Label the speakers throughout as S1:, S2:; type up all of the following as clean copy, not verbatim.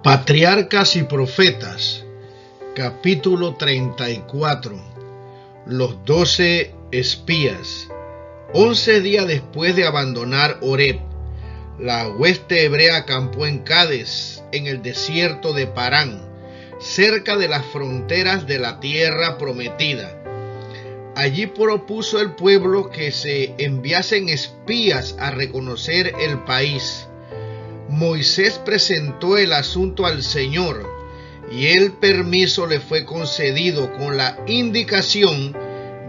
S1: Patriarcas y Profetas, capítulo 34. Los 12 espías. 11 días después de abandonar Horeb, la hueste hebrea acampó en Cades, en el desierto de Parán, cerca de las fronteras de la tierra prometida. Allí propuso el pueblo que se enviasen espías a reconocer el país. Moisés presentó el asunto al Señor y el permiso le fue concedido con la indicación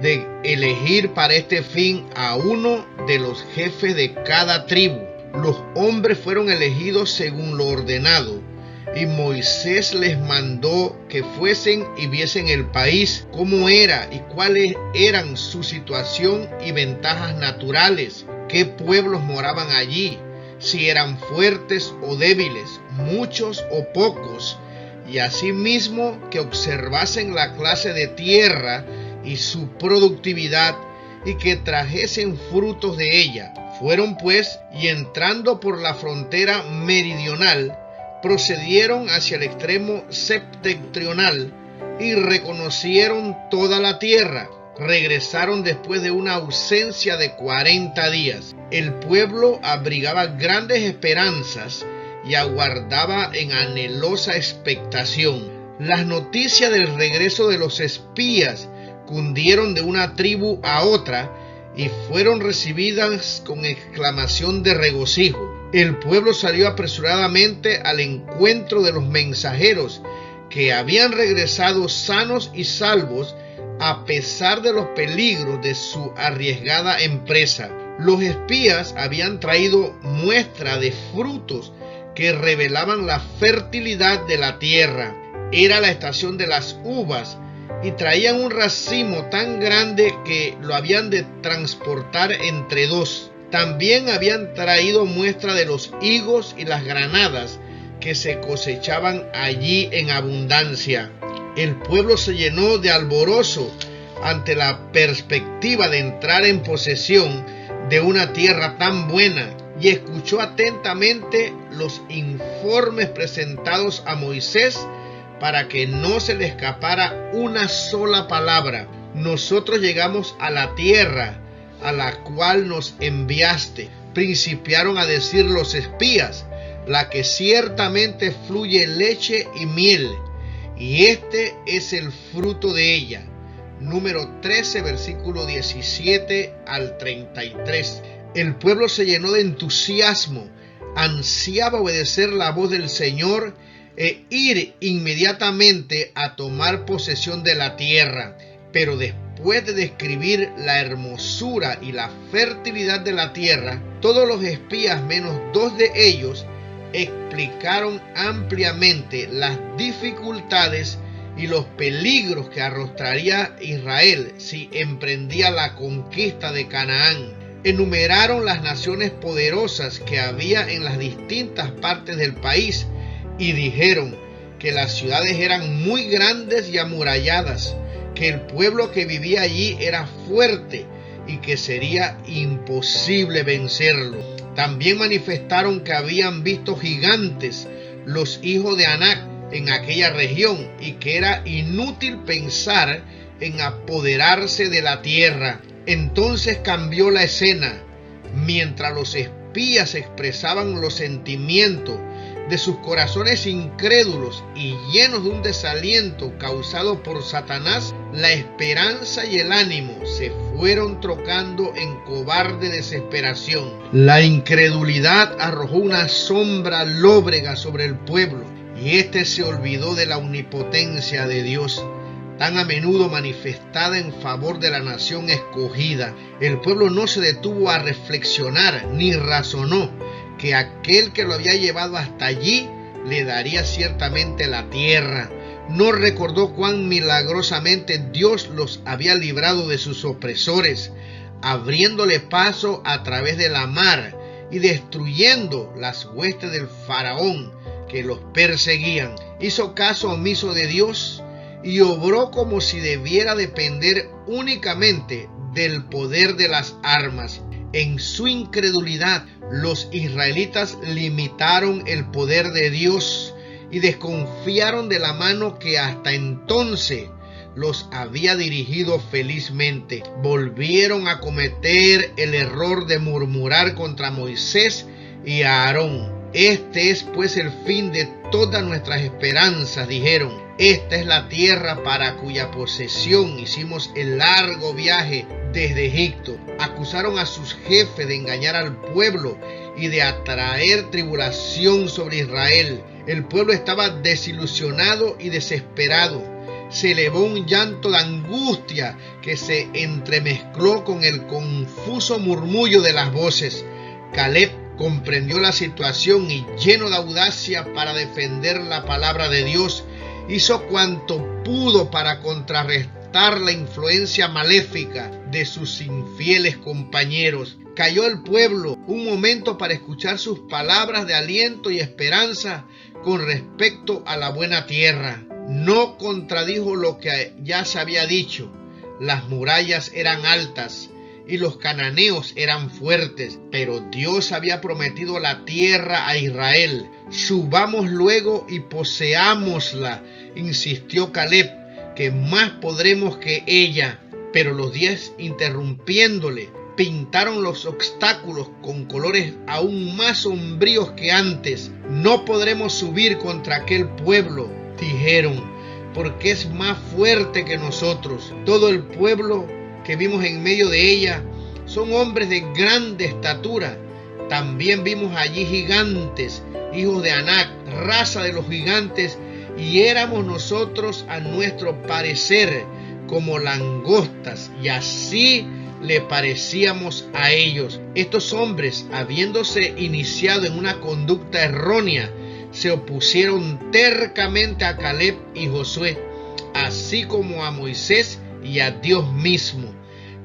S1: de elegir para este fin a uno de los jefes de cada tribu. Los hombres fueron elegidos según lo ordenado, y Moisés les mandó que fuesen y viesen el país, cómo era y cuáles eran su situación y ventajas naturales, qué pueblos moraban allí, si eran fuertes o débiles, muchos o pocos, y asimismo que observasen la clase de tierra y su productividad, y que trajesen frutos de ella. Fueron pues, y entrando por la frontera meridional, procedieron hacia el extremo septentrional y reconocieron toda la tierra. Regresaron después de una ausencia de 40 días. El pueblo abrigaba grandes esperanzas y aguardaba en anhelosa expectación. Las noticias del regreso de los espías cundieron de una tribu a otra y fueron recibidas con exclamación de regocijo. El pueblo salió apresuradamente al encuentro de los mensajeros que habían regresado sanos y salvos a pesar de los peligros de su arriesgada empresa. Los espías habían traído muestra de frutos que revelaban la fertilidad de la tierra. Era la estación de las uvas y traían un racimo tan grande que lo habían de transportar entre dos. También habían traído muestra de los higos y las granadas que se cosechaban allí en abundancia. El pueblo se llenó de alborozo ante la perspectiva de entrar en posesión de una tierra tan buena, y escuchó atentamente los informes presentados a Moisés para que no se le escapara una sola palabra. Nosotros llegamos a la tierra a la cual nos enviaste, principiaron a decir los espías, la que ciertamente fluye leche y miel, y este es el fruto de ella. Número 13, versículo 17 al 33. El pueblo se llenó de entusiasmo, ansiaba obedecer la voz del Señor e ir inmediatamente a tomar posesión de la tierra. Pero después de describir la hermosura y la fertilidad de la tierra, todos los espías, menos 2 de ellos, explicaron ampliamente las dificultades y los peligros que arrostraría Israel si emprendía la conquista de Canaán. Enumeraron las naciones poderosas que había en las distintas partes del país y dijeron que las ciudades eran muy grandes y amuralladas, que el pueblo que vivía allí era fuerte y que sería imposible vencerlo. También manifestaron que habían visto gigantes, los hijos de Anac, en aquella región, y que era inútil pensar en apoderarse de la tierra. Entonces cambió la escena. Mientras los espías expresaban los sentimientos de sus corazones incrédulos y llenos de un desaliento causado por Satanás, la esperanza y el ánimo se fueron trocando en cobarde desesperación. La incredulidad arrojó una sombra lóbrega sobre el pueblo, y éste se olvidó de la omnipotencia de Dios, tan a menudo manifestada en favor de la nación escogida. El pueblo no se detuvo a reflexionar ni razonó que aquel que lo había llevado hasta allí le daría ciertamente la tierra. No recordó cuán milagrosamente Dios los había librado de sus opresores, abriéndole paso a través de la mar y destruyendo las huestes del faraón que los perseguían. Hizo caso omiso de Dios y obró como si debiera depender únicamente del poder de las armas. En su incredulidad, los israelitas limitaron el poder de Dios y desconfiaron de la mano que hasta entonces los había dirigido felizmente. Volvieron a cometer el error de murmurar contra Moisés y Aarón. Este es pues el fin de todas nuestras esperanzas, dijeron. Esta es la tierra para cuya posesión hicimos el largo viaje desde Egipto. Acusaron a sus jefes de engañar al pueblo y de atraer tribulación sobre Israel. El pueblo estaba desilusionado y desesperado. Se elevó un llanto de angustia que se entremezcló con el confuso murmullo de las voces. Caleb comprendió la situación y, lleno de audacia para defender la palabra de Dios, hizo cuanto pudo para contrarrestar la influencia maléfica de sus infieles compañeros. Calló el pueblo un momento para escuchar sus palabras de aliento y esperanza con respecto a la buena tierra. No contradijo lo que ya se había dicho. Las murallas eran altas y los cananeos eran fuertes, pero Dios había prometido la tierra a Israel. Subamos luego y poseámosla, insistió Caleb, que más podremos que ella. Pero los 10, interrumpiéndole, pintaron los obstáculos con colores aún más sombríos que antes. No podremos subir contra aquel pueblo, dijeron, porque es más fuerte que nosotros. Todo el pueblo que vimos en medio de ella son hombres de grande estatura. También vimos allí gigantes, hijos de Anac, raza de los gigantes, y éramos nosotros a nuestro parecer como langostas, y así le parecíamos a ellos. Estos hombres, habiéndose iniciado en una conducta errónea, se opusieron tercamente a Caleb y Josué, así como a Moisés y a Dios mismo.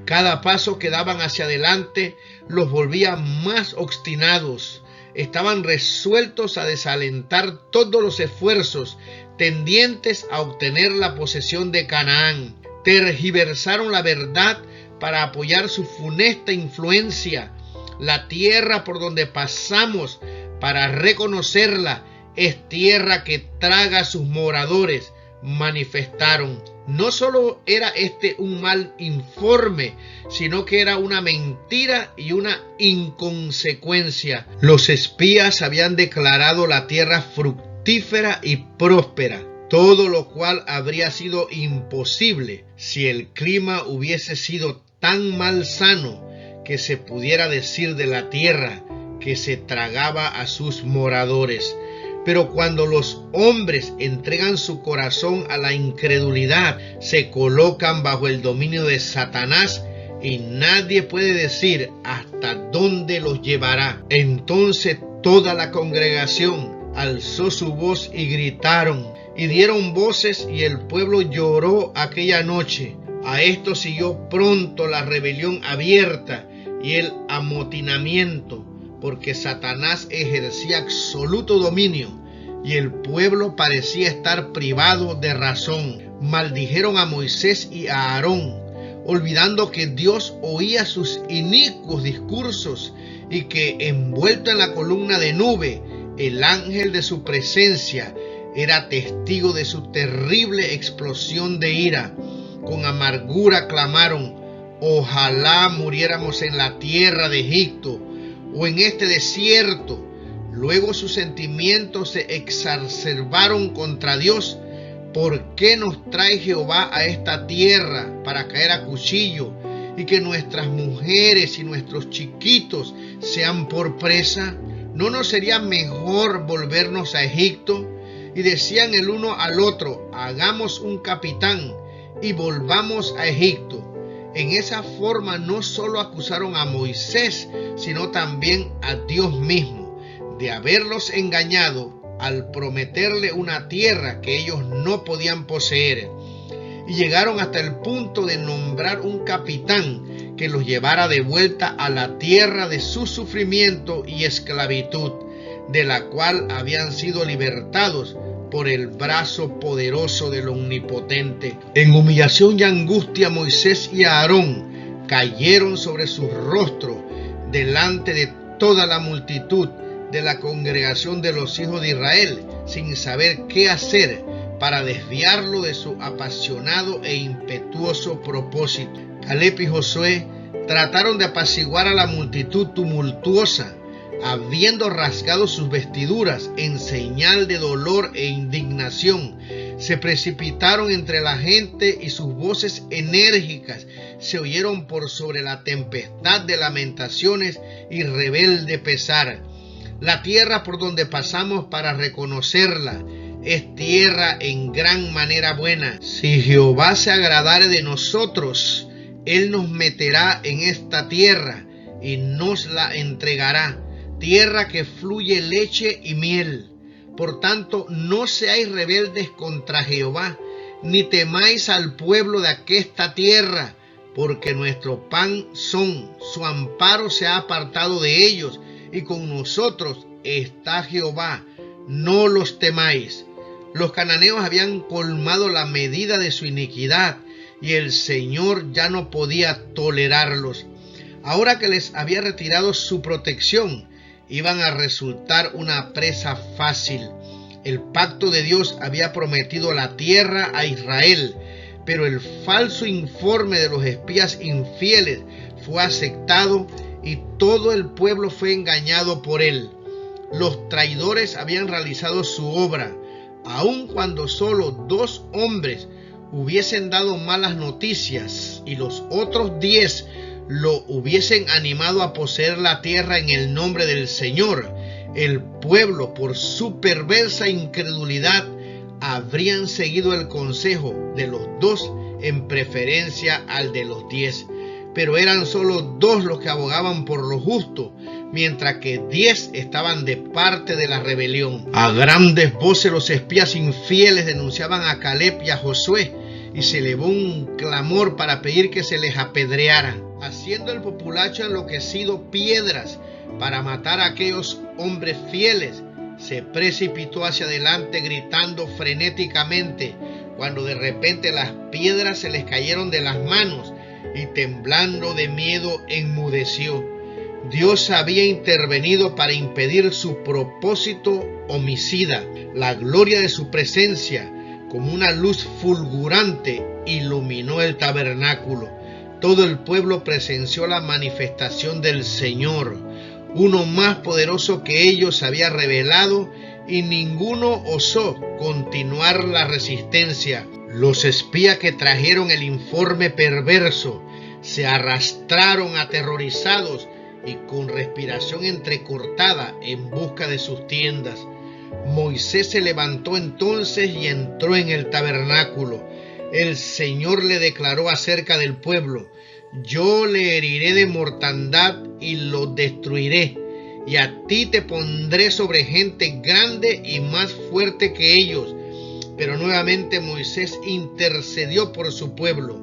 S1: Cada paso que daban hacia adelante los volvía más obstinados. Estaban resueltos a desalentar todos los esfuerzos tendientes a obtener la posesión de Canaán. Tergiversaron la verdad para apoyar su funesta influencia. La tierra por donde pasamos para reconocerla es tierra que traga a sus moradores, manifestaron. No solo era este un mal informe, sino que era una mentira y una inconsecuencia. Los espías habían declarado la tierra fructífera y próspera, todo lo cual habría sido imposible si el clima hubiese sido tan malsano que se pudiera decir de la tierra que se tragaba a sus moradores. Pero cuando los hombres entregan su corazón a la incredulidad, se colocan bajo el dominio de Satanás y nadie puede decir hasta dónde los llevará. Entonces toda la congregación alzó su voz y gritaron y dieron voces, y el pueblo lloró aquella noche. A esto siguió pronto la rebelión abierta y el amotinamiento, porque Satanás ejercía absoluto dominio y el pueblo parecía estar privado de razón. Maldijeron a Moisés y a Aarón, olvidando que Dios oía sus inicuos discursos y que, envuelto en la columna de nube, el ángel de su presencia era testigo de su terrible explosión de ira. Con amargura clamaron: ojalá muriéramos en la tierra de Egipto o en este desierto. Luego sus sentimientos se exacerbaron contra Dios. ¿Por qué nos trae Jehová a esta tierra para caer a cuchillo y que nuestras mujeres y nuestros chiquitos sean por presa? ¿No nos sería mejor volvernos a Egipto? Y decían el uno al otro: hagamos un capitán y volvamos a Egipto. En esa forma no solo acusaron a Moisés, sino también a Dios mismo de haberlos engañado al prometerle una tierra que ellos no podían poseer. Y llegaron hasta el punto de nombrar un capitán que los llevara de vuelta a la tierra de su sufrimiento y esclavitud, de la cual habían sido libertados por el brazo poderoso del Omnipotente. En humillación y angustia, Moisés y Aarón cayeron sobre sus rostros delante de toda la multitud de la congregación de los hijos de Israel, sin saber qué hacer para desviarlo de su apasionado e impetuoso propósito. Caleb y Josué trataron de apaciguar a la multitud tumultuosa, habiendo rasgado sus vestiduras en señal de dolor e indignación. Se precipitaron entre la gente y sus voces enérgicas se oyeron por sobre la tempestad de lamentaciones y rebelde pesar. La tierra por donde pasamos para reconocerla es tierra en gran manera buena. Si Jehová se agradare de nosotros, Él nos meterá en esta tierra y nos la entregará, tierra que fluye leche y miel. Por tanto, no seáis rebeldes contra Jehová, ni temáis al pueblo de aquesta tierra, porque nuestro pan son, su amparo se ha apartado de ellos, y con nosotros está Jehová, no los temáis. Los cananeos habían colmado la medida de su iniquidad, y el Señor ya no podía tolerarlos. Ahora que les había retirado su protección, iban a resultar una presa fácil. El pacto de Dios había prometido la tierra a Israel, pero el falso informe de los espías infieles fue aceptado y todo el pueblo fue engañado por él. Los traidores habían realizado su obra, aun cuando solo 2 hombres hubiesen dado malas noticias y los otros 10 lo hubiesen animado a poseer la tierra en el nombre del Señor. El pueblo, por su perversa incredulidad, habrían seguido el consejo de los 2 en preferencia al de los 10. Pero eran solo 2 los que abogaban por lo justo, mientras que 10 estaban de parte de la rebelión. A grandes voces los espías infieles denunciaban a Caleb y a Josué, y se elevó un clamor para pedir que se les apedreara, haciendo el populacho enloquecido piedras para matar a aquellos hombres fieles. Se precipitó hacia adelante gritando frenéticamente, cuando de repente las piedras se les cayeron de las manos y temblando de miedo enmudeció. Dios había intervenido para impedir su propósito homicida. La gloria de su presencia, como una luz fulgurante, iluminó el tabernáculo. Todo el pueblo presenció la manifestación del Señor. Uno más poderoso que ellos se había revelado y ninguno osó continuar la resistencia. Los espías que trajeron el informe perverso se arrastraron aterrorizados y con respiración entrecortada en busca de sus tiendas. Moisés se levantó entonces y entró en el tabernáculo. El Señor le declaró acerca del pueblo: yo le heriré de mortandad y lo destruiré, y a ti te pondré sobre gente grande y más fuerte que ellos. Pero nuevamente Moisés intercedió por su pueblo.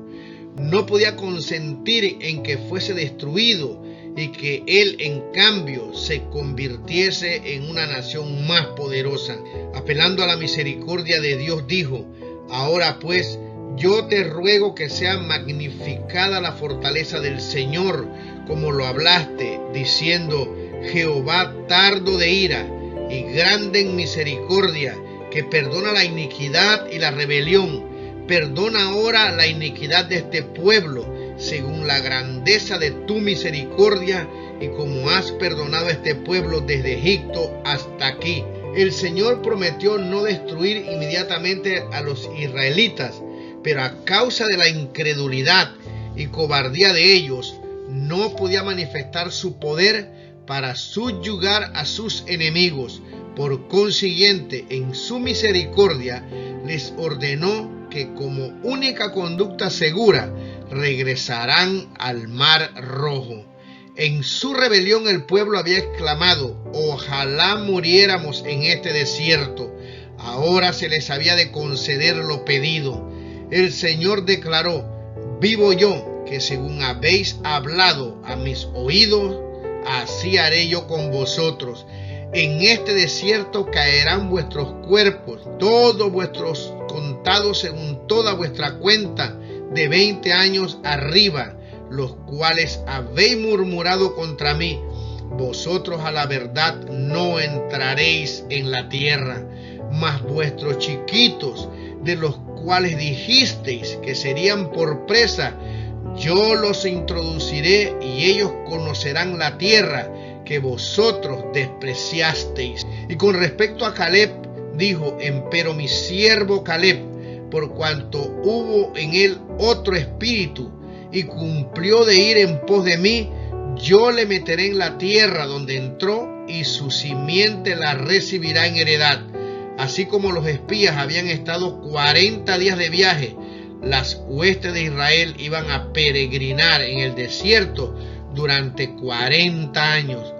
S1: No podía consentir en que fuese destruido y que él en cambio se convirtiese en una nación más poderosa. Apelando a la misericordia de Dios, dijo: ahora pues, yo te ruego que sea magnificada la fortaleza del Señor, como lo hablaste, diciendo: Jehová tardo de ira y grande en misericordia, que perdona la iniquidad y la rebelión. Perdona ahora la iniquidad de este pueblo, según la grandeza de tu misericordia, y como has perdonado a este pueblo desde Egipto hasta aquí. El Señor prometió no destruir inmediatamente a los israelitas, pero a causa de la incredulidad y cobardía de ellos, no podía manifestar su poder para subyugar a sus enemigos. Por consiguiente, en su misericordia, les ordenó que como única conducta segura regresarán al Mar Rojo. En su rebelión el pueblo había exclamado: ojalá muriéramos en este desierto. Ahora se les había de conceder lo pedido. El Señor declaró: vivo yo, que según habéis hablado a mis oídos, así haré yo con vosotros. En este desierto caerán vuestros cuerpos, todos vuestros contados según toda vuestra cuenta, de 20 años arriba, los cuales habéis murmurado contra mí. vosotros a la verdad no entraréis en la tierra, mas vuestros chiquitos, de los cuales dijisteis que serían por presa, yo los introduciré y ellos conocerán la tierra que vosotros despreciasteis. Y con respecto a Caleb, dijo: empero mi siervo Caleb, por cuanto hubo en él otro espíritu y cumplió de ir en pos de mí, yo le meteré en la tierra donde entró y su simiente la recibirá en heredad. Así como los espías habían estado 40 días de viaje, las huestes de Israel iban a peregrinar en el desierto durante 40 años.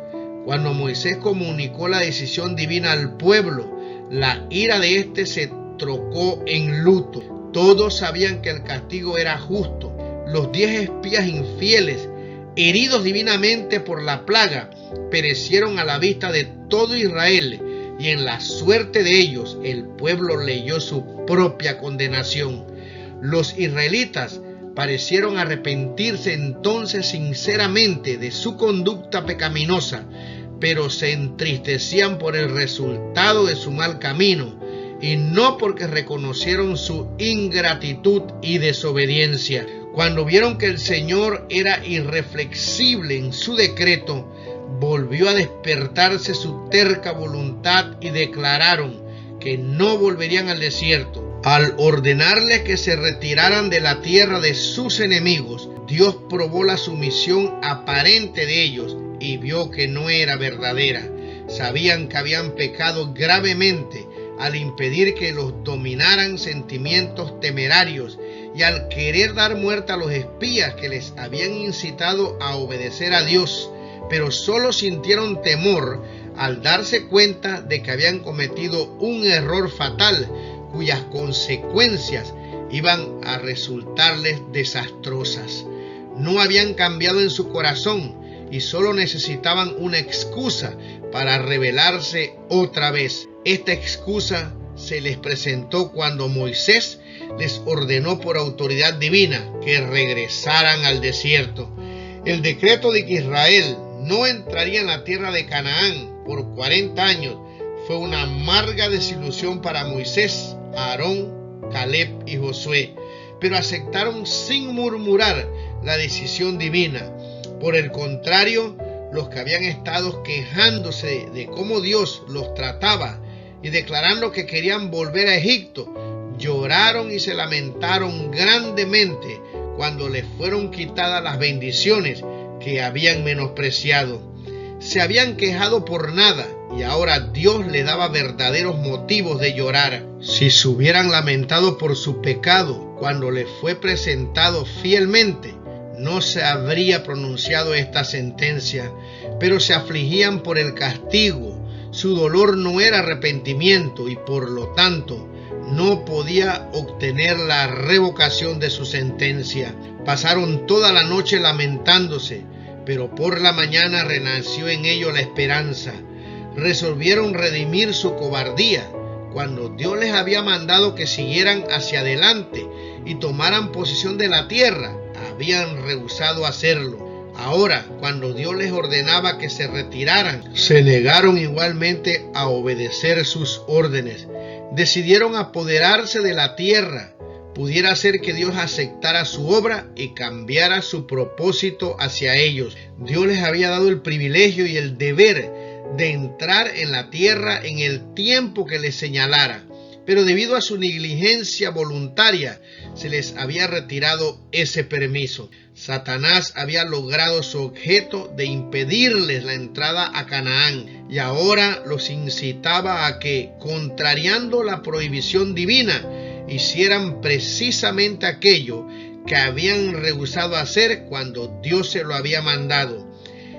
S1: Cuando Moisés comunicó la decisión divina al pueblo, la ira de éste se trocó en luto. Todos sabían que el castigo era justo. Los 10 espías infieles, heridos divinamente por la plaga, perecieron a la vista de todo Israel, y en la suerte de ellos el pueblo leyó su propia condenación. Los israelitas parecieron arrepentirse entonces sinceramente de su conducta pecaminosa, pero se entristecían por el resultado de su mal camino, y no porque reconocieron su ingratitud y desobediencia. Cuando vieron que el Señor era irreflexible en su decreto, volvió a despertarse su terca voluntad y declararon que no volverían al desierto. Al ordenarles que se retiraran de la tierra de sus enemigos, Dios probó la sumisión aparente de ellos y vio que no era verdadera. Sabían que habían pecado gravemente al impedir que los dominaran sentimientos temerarios y al querer dar muerte a los espías que les habían incitado a obedecer a Dios, pero solo sintieron temor al darse cuenta de que habían cometido un error fatal cuyas consecuencias iban a resultarles desastrosas. No habían cambiado en su corazón y solo necesitaban una excusa para rebelarse otra vez. Esta excusa se les presentó cuando Moisés les ordenó por autoridad divina que regresaran al desierto. El decreto de que Israel no entraría en la tierra de Canaán por 40 años fue una amarga desilusión para Moisés, Aarón, Caleb y Josué, pero aceptaron sin murmurar la decisión divina. Por el contrario, los que habían estado quejándose de cómo Dios los trataba y declarando que querían volver a Egipto, lloraron y se lamentaron grandemente cuando les fueron quitadas las bendiciones que habían menospreciado. Se habían quejado por nada y ahora Dios les daba verdaderos motivos de llorar. Si se hubieran lamentado por su pecado cuando les fue presentado fielmente, no se habría pronunciado esta sentencia, pero se afligían por el castigo. Su dolor no era arrepentimiento y por lo tanto no podía obtener la revocación de su sentencia. Pasaron toda la noche lamentándose, pero por la mañana renació en ellos la esperanza. Resolvieron redimir su cobardía cuando Dios les había mandado que siguieran hacia adelante y tomaran posesión de la tierra. Habían rehusado hacerlo. Ahora, cuando Dios les ordenaba que se retiraran, se negaron igualmente a obedecer sus órdenes. Decidieron apoderarse de la tierra. Pudiera ser que Dios aceptara su obra y cambiara su propósito hacia ellos. Dios les había dado el privilegio y el deber de entrar en la tierra en el tiempo que les señalara, pero debido a su negligencia voluntaria se les había retirado ese permiso. Satanás había logrado su objeto de impedirles la entrada a Canaán y ahora los incitaba a que, contrariando la prohibición divina, hicieran precisamente aquello que habían rehusado hacer cuando Dios se lo había mandado.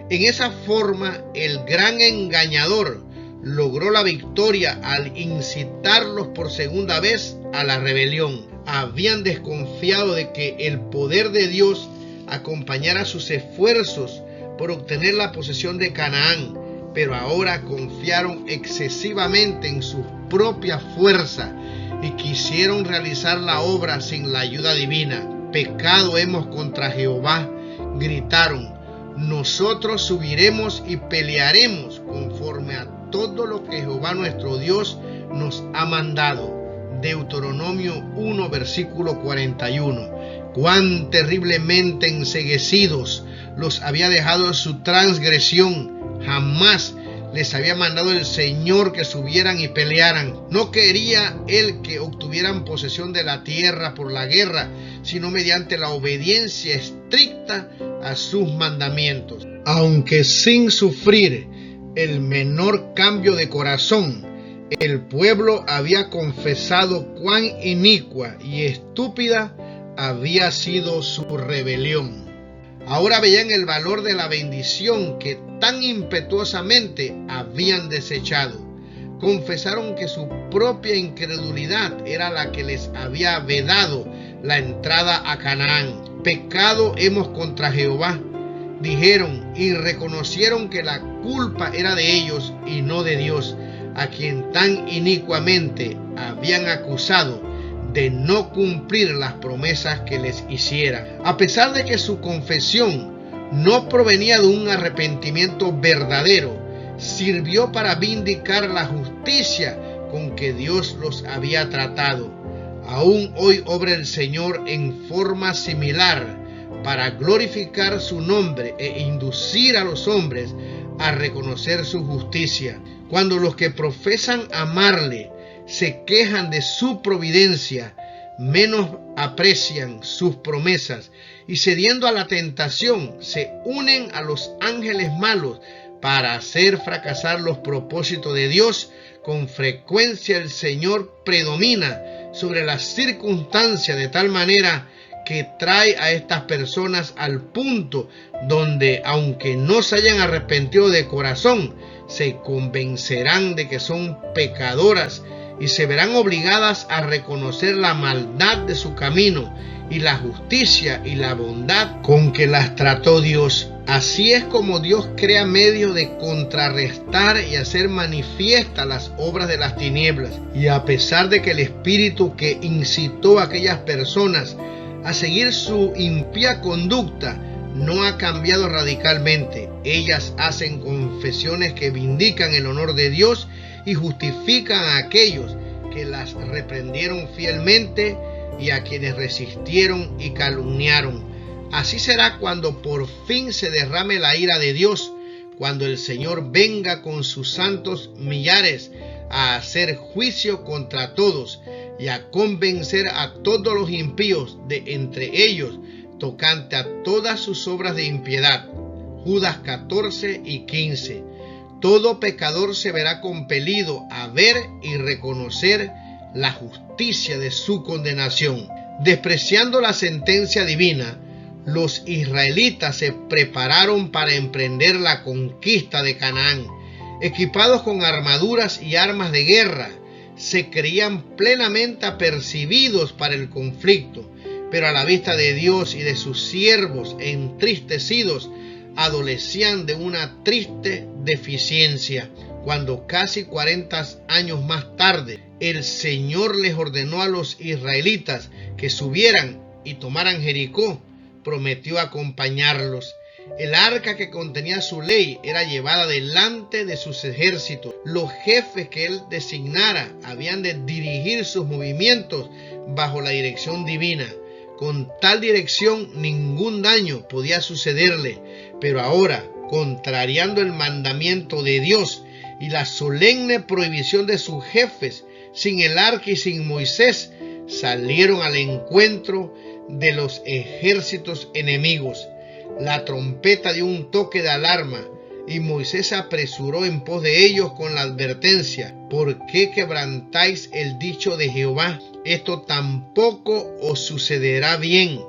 S1: En esa forma, el gran engañador logró la victoria al incitarlos por segunda vez a la rebelión. Habían desconfiado de que el poder de Dios acompañara sus esfuerzos por obtener la posesión de Canaán, pero ahora confiaron excesivamente en su propia fuerza y quisieron realizar la obra sin la ayuda divina. Pecado hemos contra Jehová, gritaron, nosotros subiremos y pelearemos conforme a todo lo que Jehová nuestro Dios nos ha mandado. Deuteronomio 1, versículo 41. Cuán terriblemente enceguecidos los había dejado su transgresión. Jamás les había mandado el Señor que subieran y pelearan. No quería Él que obtuvieran posesión de la tierra por la guerra, sino mediante la obediencia estricta a sus mandamientos. Aunque sin sufrir el menor cambio de corazón, el pueblo había confesado cuán inicua y estúpida había sido su rebelión. Ahora veían el valor de la bendición que tan impetuosamente habían desechado. Confesaron que su propia incredulidad era la que les había vedado la entrada a Canaán. Pecado hemos contra Jehová, dijeron, y reconocieron que la culpa era de ellos y no de Dios, a quien tan inicuamente habían acusado de no cumplir las promesas que les hiciera. A pesar de que su confesión no provenía de un arrepentimiento verdadero, sirvió para vindicar la justicia con que Dios los había tratado. Aún hoy obra el Señor en forma similar para glorificar su nombre e inducir a los hombres a reconocer su justicia. Cuando los que profesan amarle se quejan de su providencia, menos aprecian sus promesas y cediendo a la tentación se unen a los ángeles malos para hacer fracasar los propósitos de Dios. Con frecuencia el Señor predomina sobre las circunstancias de tal manera que trae a estas personas al punto donde, aunque no se hayan arrepentido de corazón, se convencerán de que son pecadoras y se verán obligadas a reconocer la maldad de su camino y la justicia y la bondad con que las trató Dios. Así es como Dios crea medios de contrarrestar y hacer manifiestas las obras de las tinieblas. Y a pesar de que el espíritu que incitó a aquellas personas a seguir su impía conducta no ha cambiado radicalmente, ellas hacen confesiones que vindican el honor de Dios y justifican a aquellos que las reprendieron fielmente y a quienes resistieron y calumniaron. Así será cuando por fin se derrame la ira de Dios, cuando el Señor venga con sus santos millares a hacer juicio contra todos y a convencer a todos los impíos de entre ellos tocante a todas sus obras de impiedad. Judas 14 y 15. Todo pecador se verá compelido a ver y reconocer la justicia de su condenación. Despreciando la sentencia divina, los israelitas se prepararon para emprender la conquista de Canaán. Equipados con armaduras y armas de guerra, se creían plenamente apercibidos para el conflicto, pero a la vista de Dios y de sus siervos entristecidos, adolecían de una triste deficiencia. Cuando casi 40 años más tarde el Señor les ordenó a los israelitas que subieran y tomaran Jericó, prometió acompañarlos. El arca que contenía su ley era llevada delante de sus ejércitos. Los jefes que él designara habían de dirigir sus movimientos bajo la dirección divina. Con tal dirección ningún daño podía sucederle, pero ahora, contrariando el mandamiento de Dios y la solemne prohibición de sus jefes, sin el arca y sin Moisés, salieron al encuentro de los ejércitos enemigos. La trompeta dio un toque de alarma y Moisés se apresuró en pos de ellos con la advertencia: ¿por qué quebrantáis el dicho de Jehová? Esto tampoco os sucederá bien.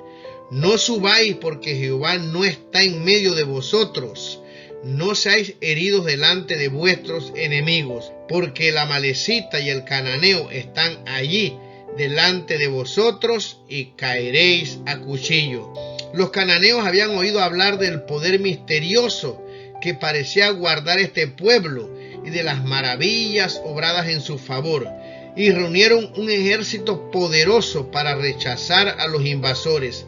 S1: No subáis, porque Jehová no está en medio de vosotros. No seáis heridos delante de vuestros enemigos, porque el amalecita y el cananeo están allí delante de vosotros y caeréis a cuchillo. Los cananeos habían oído hablar del poder misterioso que parecía guardar este pueblo y de las maravillas obradas en su favor, y reunieron un ejército poderoso para rechazar a los invasores.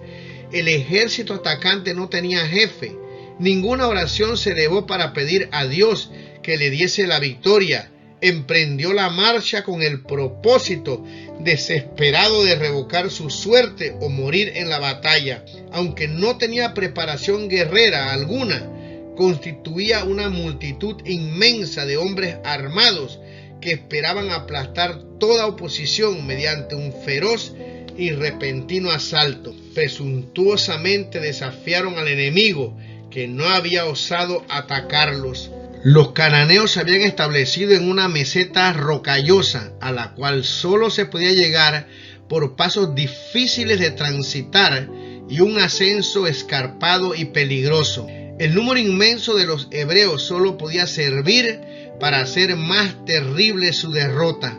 S1: El ejército atacante no tenía jefe, Ninguna oración se elevó para pedir a Dios que le diese la victoria. Emprendió la marcha con el propósito desesperado de revocar su suerte o morir en la batalla. Aunque no tenía preparación guerrera alguna, constituía una multitud inmensa de hombres armados que esperaban aplastar toda oposición mediante un feroz y repentino asalto. Presuntuosamente desafiaron al enemigo, que no había osado atacarlos. Los cananeos se habían establecido en una meseta rocallosa, a la cual solo se podía llegar por pasos difíciles de transitar y un ascenso escarpado y peligroso. El número inmenso de los hebreos solo podía servir para hacer más terrible su derrota.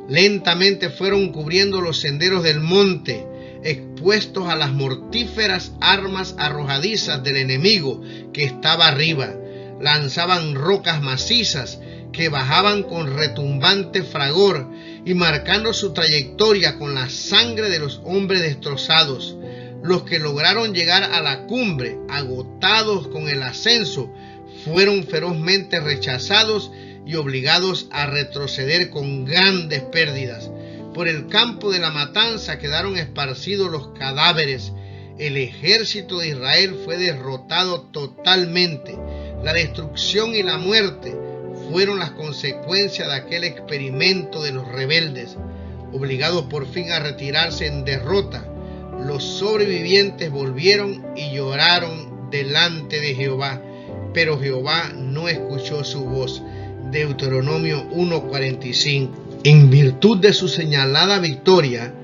S1: Lentamente fueron cubriendo los senderos del monte, expuestos a las mortíferas armas arrojadizas del enemigo que estaba arriba. Lanzaban rocas macizas que bajaban con retumbante fragor y marcando su trayectoria con la sangre de los hombres destrozados. Los que lograron llegar a la cumbre, agotados con el ascenso, fueron ferozmente rechazados y obligados a retroceder con grandes pérdidas. Por el campo de la matanza quedaron esparcidos los cadáveres. El ejército de Israel fue derrotado totalmente. La destrucción y la muerte fueron las consecuencias de aquel experimento de los rebeldes. Obligados por fin a retirarse en derrota, los sobrevivientes volvieron y lloraron delante de Jehová, pero Jehová no escuchó su voz. Deuteronomio 1:45. En virtud de su señalada victoria,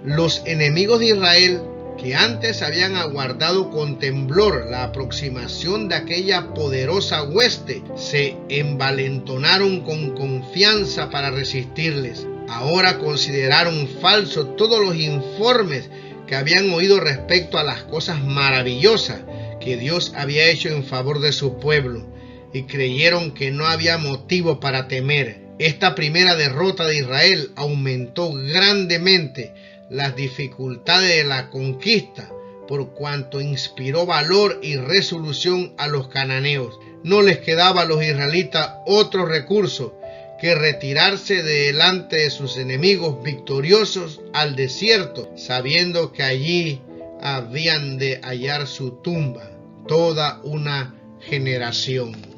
S1: los enemigos de Israel, que antes habían aguardado con temblor la aproximación de aquella poderosa hueste, se envalentonaron con confianza para resistirles. Ahora consideraron falsos todos los informes que habían oído respecto a las cosas maravillosas que Dios había hecho en favor de su pueblo, y creyeron que no había motivo para temer. Esta primera derrota de Israel aumentó grandemente las dificultades de la conquista, por cuanto inspiró valor y resolución a los cananeos. No les quedaba a los israelitas otro recurso que retirarse delante de sus enemigos victoriosos al desierto, sabiendo que allí habían de hallar su tumba toda una generación.